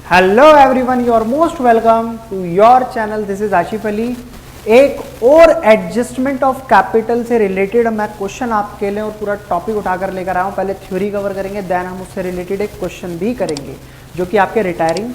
Hello everyone, you are most welcome to your channel. This is Asif Ali. एक और adjustment of capital से related मैं question आपके लिए और पूरा टॉपिक उठाकर लेकर आया हूँ। पहले थ्योरी कवर करेंगे, देन हम उससे रिलेटेड एक क्वेश्चन भी करेंगे जो कि आपके रिटायरिंग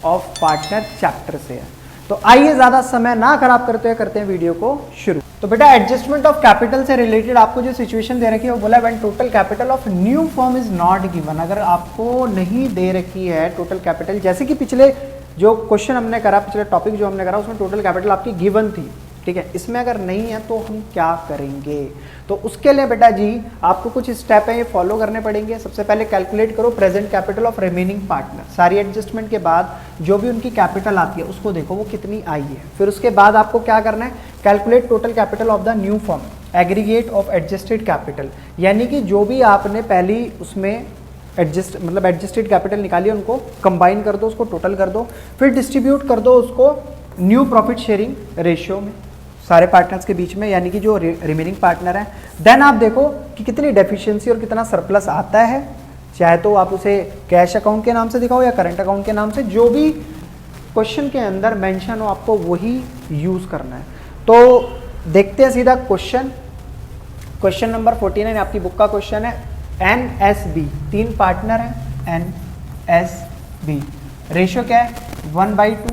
ऑफ पार्टनर चैप्टर से है। तो आइए ज़्यादा समय ना खराब करते हैं वीडियो को शुरू। तो बेटा एडजस्टमेंट ऑफ कैपिटल से रिलेटेड आपको जो सिचुएशन दे रखी है वो बोला when total capital of new firm is not given. अगर आपको नहीं दे रखी है टोटल कैपिटल, जैसे कि पिछले जो क्वेश्चन हमने करा, पिछले टॉपिक जो हमने करा उसमें टोटल कैपिटल आपकी गिवन थी, ठीक है। इसमें अगर नहीं है तो हम क्या करेंगे? तो उसके लिए बेटा जी आपको कुछ स्टेप है ये फॉलो करने पड़ेंगे। सबसे पहले कैलकुलेट करो present capital of remaining partner. सारी एडजस्टमेंट के बाद जो भी उनकी कैपिटल आती है उसको देखो वो कितनी आई है। फिर उसके बाद आपको क्या करना है, calculate total capital of the new firm, aggregate of adjusted capital, यानी कि जो भी आपने पहली उसमें एडजस्टेड कैपिटल निकाली उनको कंबाइन कर दो, उसको टोटल कर दो, फिर डिस्ट्रीब्यूट कर दो उसको न्यू प्रॉफिट शेयरिंग रेशियो में सारे पार्टनर्स के बीच में, यानी कि जो रिमेनिंग पार्टनर है। देन आप देखो कि कितनी डेफिशिएंसी और कितना सरप्लस आता है, चाहे तो आप उसे कैश अकाउंट के नाम से दिखाओ या करंट अकाउंट के नाम से, जो भी क्वेश्चन के अंदर मेंशन हो आपको वही यूज करना है। तो देखते हैं सीधा क्वेश्चन नंबर 49 आपकी बुक का क्वेश्चन है। NSB, 3 पार्टनर है NSB, रेशियो क्या है 1/2,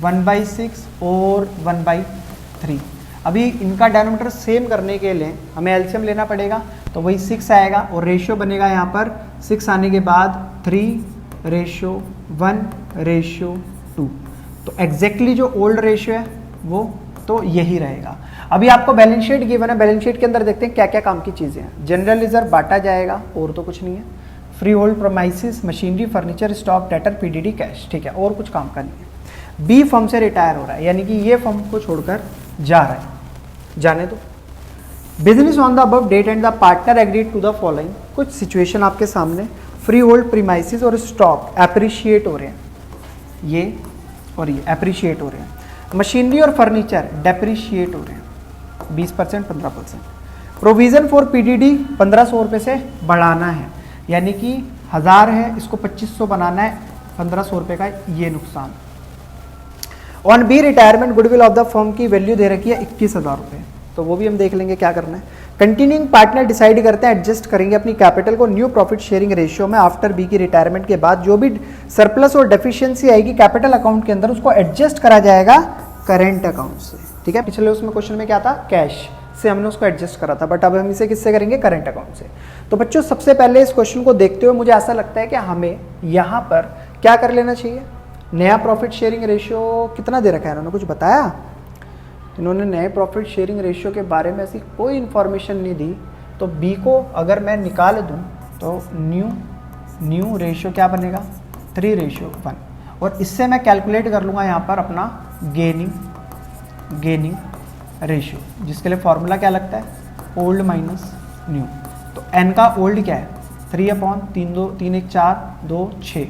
1/6 और 1/3। अभी इनका डिनोमिनेटर सेम करने के लिए हमें एलसीएम लेना पड़ेगा, तो वही 6 आएगा और रेशियो बनेगा यहाँ पर 6 आने के बाद 3:1:2। तो एग्जैक्टली जो ओल्ड रेशियो है वो तो यही रहेगा। अभी आपको बैलेंस शीट गिवन है, बैलेंस शीट के अंदर देखते हैं क्या क्या काम की चीज़ें हैं। जनरल रिजर्व बांटा जाएगा और तो कुछ नहीं है। Free hold promises, machinery, furniture, stock, debtor, PDD, cash, ठीक है, और कुछ काम का नहीं है। बी फर्म से रिटायर हो रहा है, यानी कि ये फर्म को छोड़कर जा रहा है, जाने दो। Business on the above date and the partner agreed to the following. कुछ सिचुएशन आपके सामने, फ्री होल्ड प्रीमाइसिस और स्टॉक एप्रिशिएट हो रहे हैं, ये और ये एप्रिशिएट हो रहे हैं। मशीनरी और फर्नीचर डेप्रिशिएट हो रहे हैं 20%, 15%। प्रोविजन फॉर पीडीडी 1500 रुपये से बढ़ाना है, यानी कि 1000 है इसको 2500 बनाना है, 1500 रुपये का ये नुकसान। On B retirement goodwill of the firm की वैल्यू दे रखी है 21,000 रुपये, तो वो भी हम देख लेंगे क्या करना है। कंटिन्यूइंग पार्टनर डिसाइड करते हैं एडजस्ट करेंगे अपनी कैपिटल को न्यू प्रॉफिट शेयरिंग रेशियो में। आफ्टर बी की रिटायरमेंट के बाद जो भी सरप्लस और डेफिशिएंसी आएगी कैपिटल अकाउंट के अंदर उसको एडजस्ट करा जाएगा करेंट अकाउंट से, ठीक है। पिछले उसमें क्वेश्चन में क्या था, कैश से हमने उसको एडजस्ट करा था, बट अब हम इसे किससे करेंगे, करंट अकाउंट से। तो बच्चों सबसे पहले इस क्वेश्चन को देखते हुए मुझे ऐसा लगता है कि हमें यहाँ पर क्या कर लेना चाहिए, नया प्रॉफिट शेयरिंग रेशियो कितना दे रखा है, इन्होंने कुछ बताया? इन्होंने नए प्रॉफिट शेयरिंग रेशियो के बारे में ऐसी कोई इन्फॉर्मेशन नहीं दी। तो बी को अगर मैं निकाल दूँ तो न्यू रेशियो क्या बनेगा 3:1, और इससे मैं कैलकुलेट कर लूँगा यहाँ पर अपना गेनिंग रेशियो, जिसके लिए फॉर्मूला क्या लगता है, ओल्ड माइनस न्यू। तो एन का ओल्ड क्या है 3/3 2 6,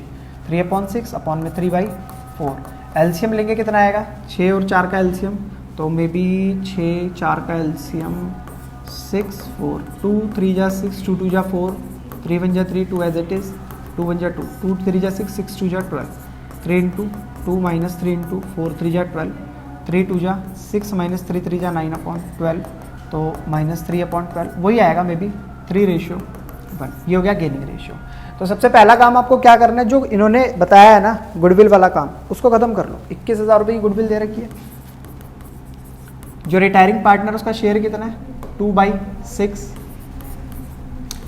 3/6 अपॉन में 3/4। एलसीएम लेंगे कितना आएगा, 6 और 4 का एलसीएम, तो मे बी 6 4 का एलसीएम 6 4, 2 3 जा 6, 2 2 जा 4, 3 1 जा 3, 2 एज इट इज, 2 1 जा 2, 2 3 जा 6, 6 2 जा 12, 3 इंटू 2 माइनस 3 इंटू 4 3 जा 12, 3 2 जा 6 माइनस 3 3 जा 9/12, तो -3/12 वही आएगा मे बी 3:1। ये हो गया गेनिंग रेशियो। तो सबसे पहला काम आपको क्या करना है, जो इन्होंने बताया है ना गुडविल वाला काम, उसको खत्म कर लो। 21,000 रुपये की गुडविल दे रखी है। जो रिटायरिंग पार्टनर उसका शेयर कितना है 2/6,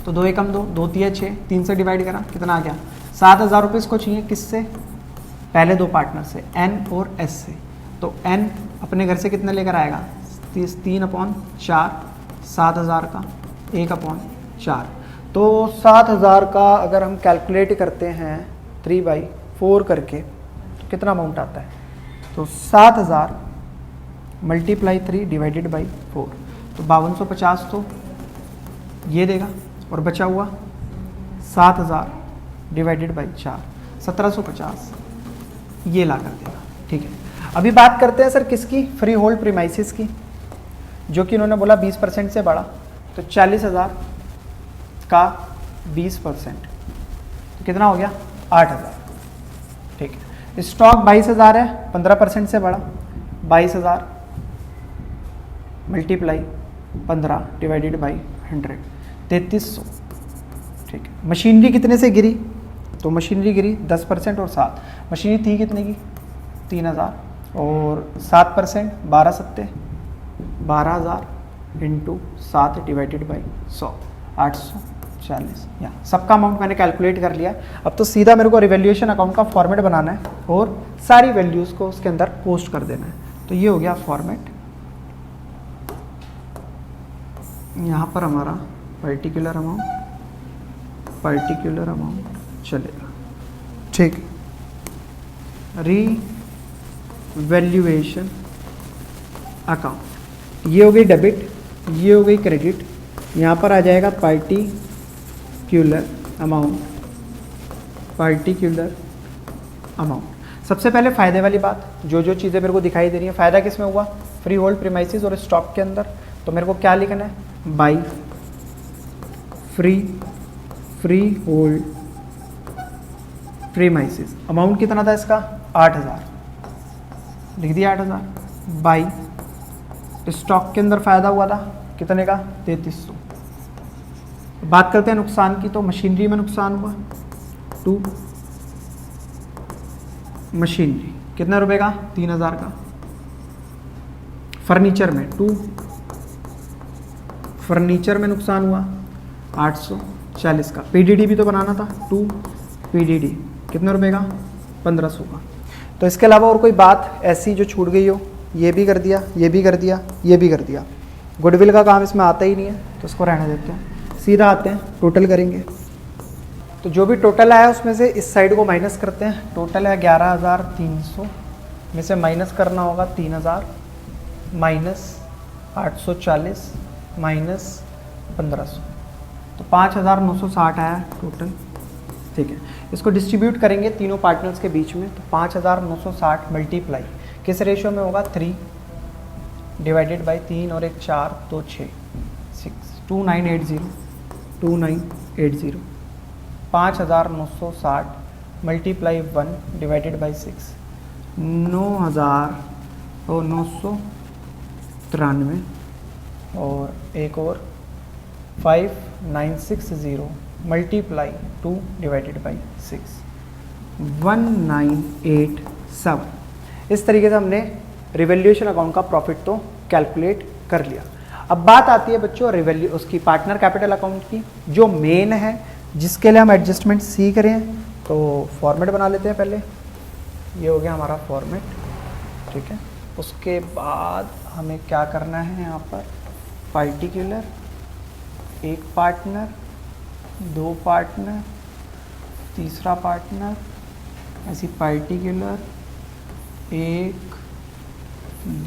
तो 2 एकम 2, 2 3 6, 3 से डिवाइड करा कितना आ गया 7,000 रुपये इसको चाहिए, किससे, पहले 2 पार्टनर से N और S से। तो N अपने घर से कितने लेकर आएगा 3/4, 7,000 का 1/4, तो 7,000 का अगर हम कैलकुलेट करते हैं 3/4 करके तो कितना अमाउंट आता है, तो 7,000 × 3 डिवाइडेड बाई 4, तो 5250 तो ये देगा, और बचा हुआ 7,000 डिवाइडेड बाई 4, 1750 ये ला कर देगा, ठीक है। अभी बात करते हैं सर किसकी, फ्री होल्ड प्रीमाइसिस की, जो कि इन्होंने बोला 20% से बढ़ा, तो 40,000 का 20% तो कितना हो गया 8,000, ठीक है। स्टॉक 22,000 है, 15% से बढ़ा, 22,000 मल्टीप्लाई 15 डिवाइडेड बाई 100, 3300। ठीक है, मशीनरी कितने से गिरी, तो मशीनरी गिरी 10% और 7, मशीनरी थी कितने की 3,000 और 7%, 12 सत्ते 12,000 इंटू 7 डिवाइडेड बाई 100, 840। यहाँ सबका अमाउंट मैंने कैलकुलेट कर लिया। अब तो सीधा मेरे को रिवैल्यूएशन अकाउंट का फॉर्मेट बनाना है और सारी वैल्यूज़ को उसके अंदर पोस्ट कर देना है। तो ये हो गया फॉर्मेट। यहाँ पर हमारा पर्टिकुलर अमाउंट चलेगा। ठीक, रीवैल्यूएशन अकाउंट, ये हो गई डेबिट, ये हो गई क्रेडिट। यहाँ पर आ जाएगा पार्टिकुलर अमाउंट। सबसे पहले फ़ायदे वाली बात, जो जो चीज़ें मेरे को दिखाई दे रही हैं, फ़ायदा किस में हुआ, फ्री होल्ड प्रीमाइसेस और स्टॉक के अंदर। तो मेरे को क्या लिखना है, by free hold premises. Amount कितना था इसका, 8,000, लिख दिया 8,000, बाई स्टॉक के अंदर फ़ायदा हुआ था कितने का, 3300। बात करते हैं नुकसान की, तो मशीनरी में नुकसान हुआ 2, मशीनरी कितने रुपए का, 3,000 का। फर्नीचर में 2, फर्नीचर में नुकसान हुआ 840 का। पीडीडी भी तो बनाना था 2, पीडीडी कितने रुपए का, 1500 का। तो इसके अलावा और कोई बात ऐसी जो छूट गई हो, ये भी कर दिया, ये भी कर दिया, ये भी कर दिया। गुडविल का काम इसमें आता ही नहीं है, तो इसको रहने देते हैं। सीधा आते हैं, टोटल करेंगे। तो जो भी टोटल आया उसमें से इस साइड को माइनस करते हैं। टोटल है 11,300 में से माइनस करना होगा 3,000 माइनस 840 माइनस 1500, तो 5,960 आया टोटल। ठीक है, इसको डिस्ट्रीब्यूट करेंगे तीनों पार्टनर्स के बीच में। तो 5,960 मल्टीप्लाई किस रेशियो में होगा, 3 डिवाइडेड बाई 3 और 1 4, तो 6 2980 5,960 मल्टीप्लाई 1 डिवाइडेड बाई 6, 9,993 और एक और 5,960 मल्टीप्लाई 2 डिवाइडेड बाई 6, 1,987। इस तरीके से हमने रिवैल्यूएशन अकाउंट का प्रॉफिट तो कैलकुलेट कर लिया। अब बात आती है बच्चों उसकी पार्टनर कैपिटल अकाउंट की, जो मेन है, जिसके लिए हम एडजस्टमेंट सीख रहे हैं। तो फॉर्मेट बना लेते हैं पहले। ये हो गया हमारा फॉर्मेट। ठीक है, उसके बाद हमें क्या करना है, यहाँ पर पार्टिकुलर, एक पार्टनर, 2 पार्टनर, तीसरा पार्टनर, ऐसी पार्टिकुलर 1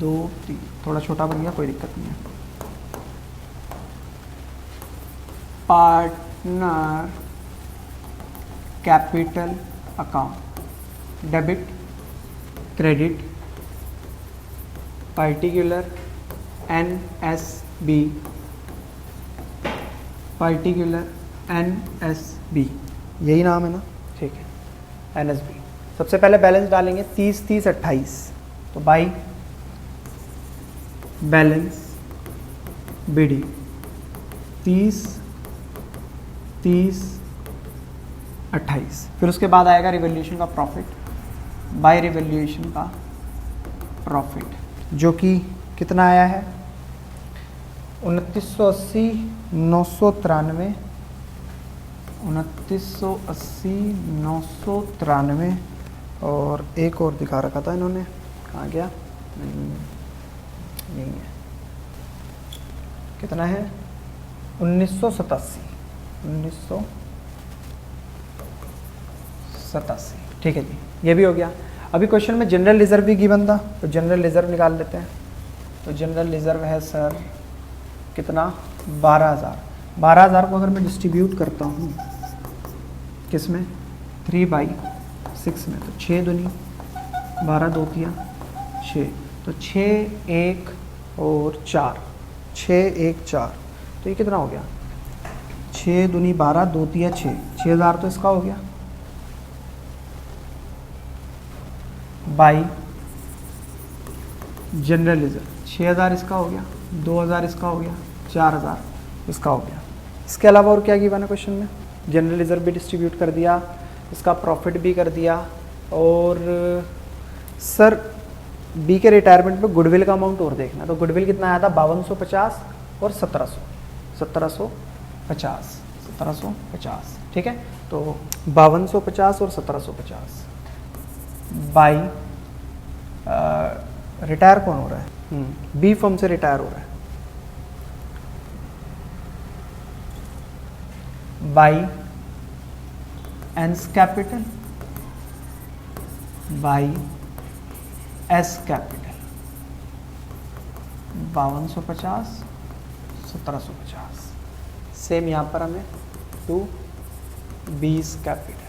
2 3, थोड़ा छोटा बन गया, कोई दिक्कत नहीं है। Partner capital account, debit credit, particular NSB, particular NSB, यही नाम है ना। ठीक है, NSB। सबसे पहले बैलेंस डालेंगे 30 30 28, तो बाई बैलेंस BD 30 30 28। फिर उसके बाद आएगा रिवैल्यूएशन का प्रॉफिट, बाय रिवैल्यूएशन का प्रॉफिट, जो कि कितना आया है, 2980 993, 2980 993 और एक और दिखा रखा था इन्होंने, कहाँ गया, नहीं है, कितना है, 1987 1987। ठीक है जी, ये भी हो गया। अभी क्वेश्चन में जनरल रिजर्व भी गिवन था, तो जनरल रिजर्व निकाल लेते हैं। तो जनरल रिजर्व है सर कितना, 12,000। 12,000 को अगर मैं डिस्ट्रीब्यूट करता हूँ किस में, 3/6 में, तो 6 दूनी 12, 2 तिया 6, तो 6 1 और 4, 6 1 4, तो ये कितना हो गया, 6 दूनी 12, 2 तिया 6, 6,000 तो इसका हो गया। By general reserve. 6000 इसका हो गया, 2000 इसका हो गया, 4000 इसका हो गया। इसके अलावा और क्या गिवन है क्वेश्चन में? जनरल रिजर्व भी डिस्ट्रीब्यूट कर दिया, इसका प्रॉफिट भी कर दिया, और सर बी के रिटायरमेंट पे गुडविल का अमाउंट और देखना। तो गुडविल कितना आया था? 5250 और 1750। ठीक है, तो 5250 और 1750 बाई रिटायर कौन हो रहा है? बी फर्म से रिटायर हो रहा है, by N's capital by S capital. 5250 1750। Same यहाँ पर हमें टू बीस कैपिटल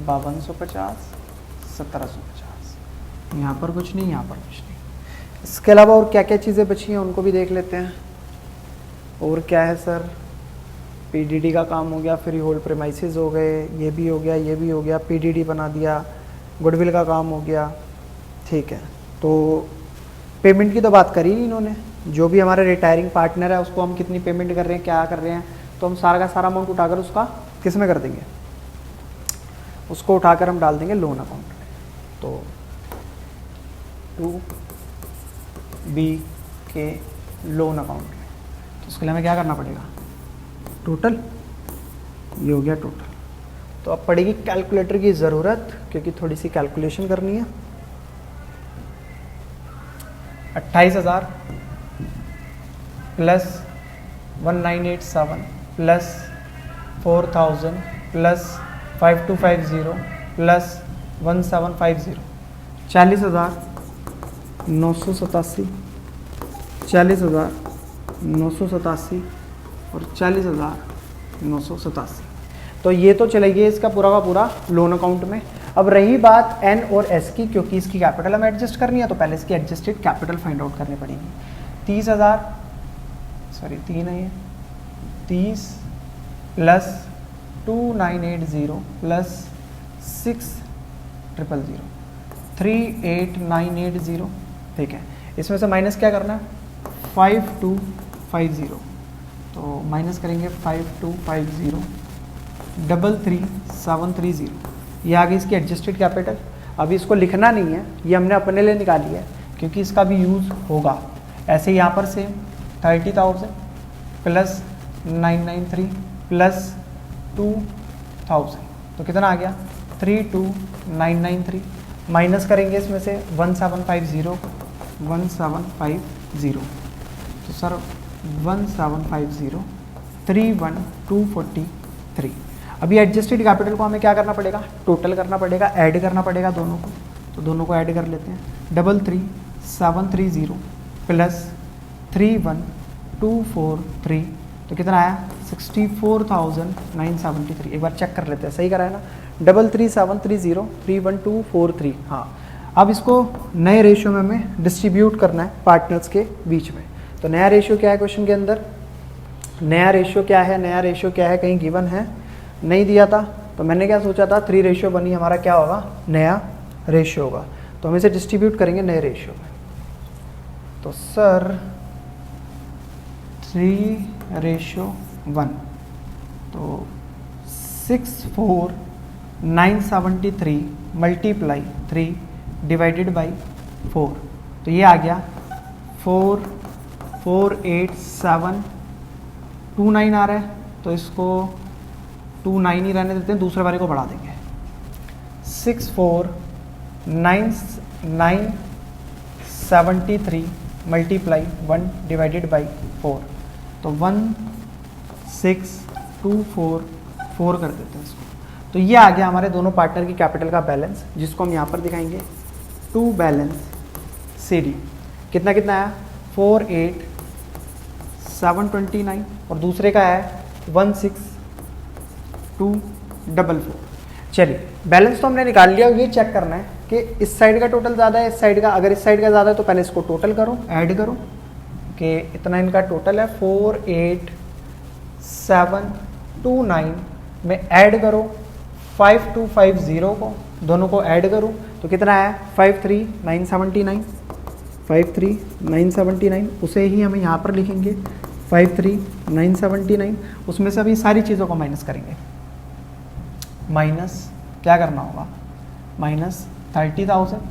5250 1750। यहाँ पर कुछ नहीं, यहाँ पर कुछ नहीं। इसके अलावा और क्या क्या चीज़ें बची हैं उनको भी देख लेते हैं। और क्या है सर? पीडीडी का काम हो गया, फ्री होल्ड प्रेमाइसेस हो गए, ये भी हो गया, ये भी हो गया, पीडीडी बना दिया, गुडविल का काम हो गया। ठीक है, तो पेमेंट की तो बात करी नहीं इन्होंने। जो भी हमारा रिटायरिंग पार्टनर है उसको हम कितनी पेमेंट कर रहे हैं, क्या कर रहे हैं, तो हम सारा का सारा अमाउंट उठाकर उसका किस में कर देंगे? उसको उठाकर हम डाल देंगे लोन अकाउंट में। तो टू बी के लोन अकाउंट में। तो उसके लिए हमें क्या करना पड़ेगा? टोटल, ये हो गया टोटल। तो अब पड़ेगी कैलकुलेटर की ज़रूरत, क्योंकि थोड़ी सी कैलकुलेशन करनी है। 28,000 प्लस 1987 प्लस 4000 प्लस 5250 प्लस 1750, 40,987, 40,987 और 40,987। तो ये तो चले गए इसका पूरा का पूरा लोन अकाउंट में। अब रही बात एन और एस की, क्योंकि इसकी कैपिटल हमें एडजस्ट करनी है तो पहले इसकी एडजस्टेड कैपिटल फाइंड आउट करनी पड़ेगी। 30,000 सॉरी 3 है ये, 30 प्लस 2980 प्लस 6000 38980। ठीक है, इसमें से माइनस क्या करना है? 5250। तो माइनस करेंगे 5250 33730। ये आ गई इसकी एडजस्टेड कैपिटल। अभी इसको लिखना नहीं है, ये हमने अपने लिए निकाली है क्योंकि इसका भी यूज़ होगा। ऐसे यहाँ पर सेम 30,000 प्लस 993 प्लस 2000, तो कितना आ गया? 32993। माइनस करेंगे इसमें से 1750 तो सर 1750 31243। अभी एडजस्टेड कैपिटल को हमें क्या करना पड़ेगा? टोटल करना पड़ेगा, ऐड करना पड़ेगा दोनों को। तो दोनों को ऐड कर लेते हैं। 33730 प्लस 31243, तो कितना आया? 64,973। एक बार चेक कर लेते हैं, सही करा है ना? 33730 31243। हाँ, अब इसको नए रेशियो में हमें डिस्ट्रीब्यूट करना है पार्टनर्स के बीच में। तो नया रेशियो क्या है क्वेश्चन के अंदर? नया रेशियो क्या है? नया रेशियो क्या है? कहीं गिवन है? नहीं दिया था। तो मैंने क्या सोचा था? 3:1 ही हमारा क्या होगा? नया रेशियो होगा। तो हम इसे डिस्ट्रीब्यूट करेंगे नए रेशियो में। तो सर 3:1, तो 64,973 मल्टीप्लाई 3 डिवाइडेड बाई 4, तो ये आ गया 4,48729 आ रहा है। तो इसको 29 ही रहने देते हैं, दूसरे वाले को बढ़ा देंगे। 64,973 मल्टीप्लाई 1 डिवाइडेड बाई 4, तो 16,244 कर देते हैं इसको। तो ये आ गया हमारे दोनों पार्टनर की कैपिटल का बैलेंस, जिसको हम यहाँ पर दिखाएंगे टू बैलेंस CD। कितना कितना आया? 48,729 और दूसरे का है 16,244। चलिए, बैलेंस तो हमने निकाल लिया। ये चेक करना है कि इस साइड का टोटल ज़्यादा है, इस साइड का। अगर इस साइड का ज़्यादा है तो पहले इसको टोटल करो, ऐड करो कि इतना इनका टोटल है। 48,729 में ऐड करो 5250 को दोनों को ऐड करूं तो कितना है 53979, 53979, उसे ही हमें यहाँ पर लिखेंगे 53979। उसमें से अभी सारी चीज़ों को माइनस करेंगे, माइनस क्या करना होगा, माइनस 30,000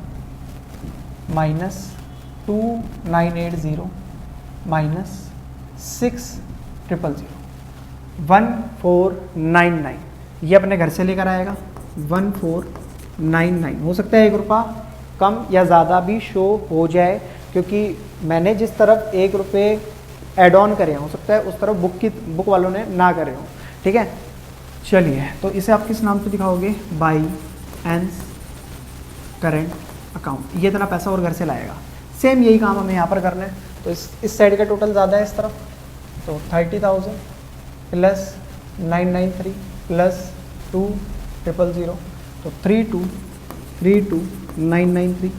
माइनस 2980 माइनस 6000, 1499। ये अपने घर से लेकर आएगा 1499। हो सकता है 1 रुपया कम या ज़्यादा भी शो हो जाए, क्योंकि मैंने जिस तरफ 1 रुपये एड ऑन करे हो सकता है उस तरफ बुक वालों ने ना करे हो। ठीक है, चलिए तो इसे आप किस नाम से दिखाओगे, बाई एंस करेंट अकाउंट। ये इतना पैसा और घर से लाएगा। सेम यही काम हमें यहाँ पर करना है। तो इस साइड का टोटल ज़्यादा है इस तरफ, तो 30,000 प्लस 993 प्लस 2000, तो 32993,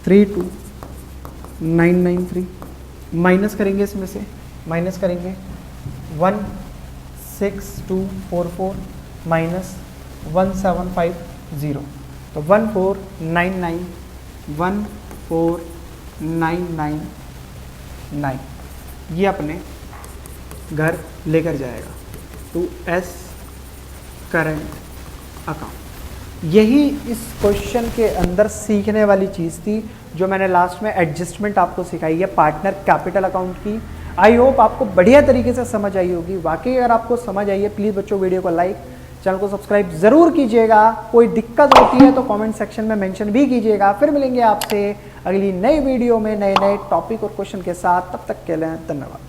32993 माइनस करेंगे, इसमें से माइनस करेंगे 16244 माइनस 1750, तो 14999 ये अपने घर लेकर जाएगा टू एस करंट अकाउंट। यही इस क्वेश्चन के अंदर सीखने वाली चीज़ थी जो मैंने लास्ट में एडजस्टमेंट आपको सिखाई है पार्टनर कैपिटल अकाउंट की। आई होप आपको बढ़िया तरीके से समझ आई होगी। वाकई अगर आपको समझ आई है प्लीज़ बच्चों वीडियो को लाइक, चैनल को सब्सक्राइब ज़रूर कीजिएगा। कोई दिक्कत होती है तो कमेंट सेक्शन में मेंशन भी कीजिएगा। फिर मिलेंगे आपसे अगली नई वीडियो में नए नए टॉपिक और क्वेश्चन के साथ। तब तक के लिए धन्यवाद।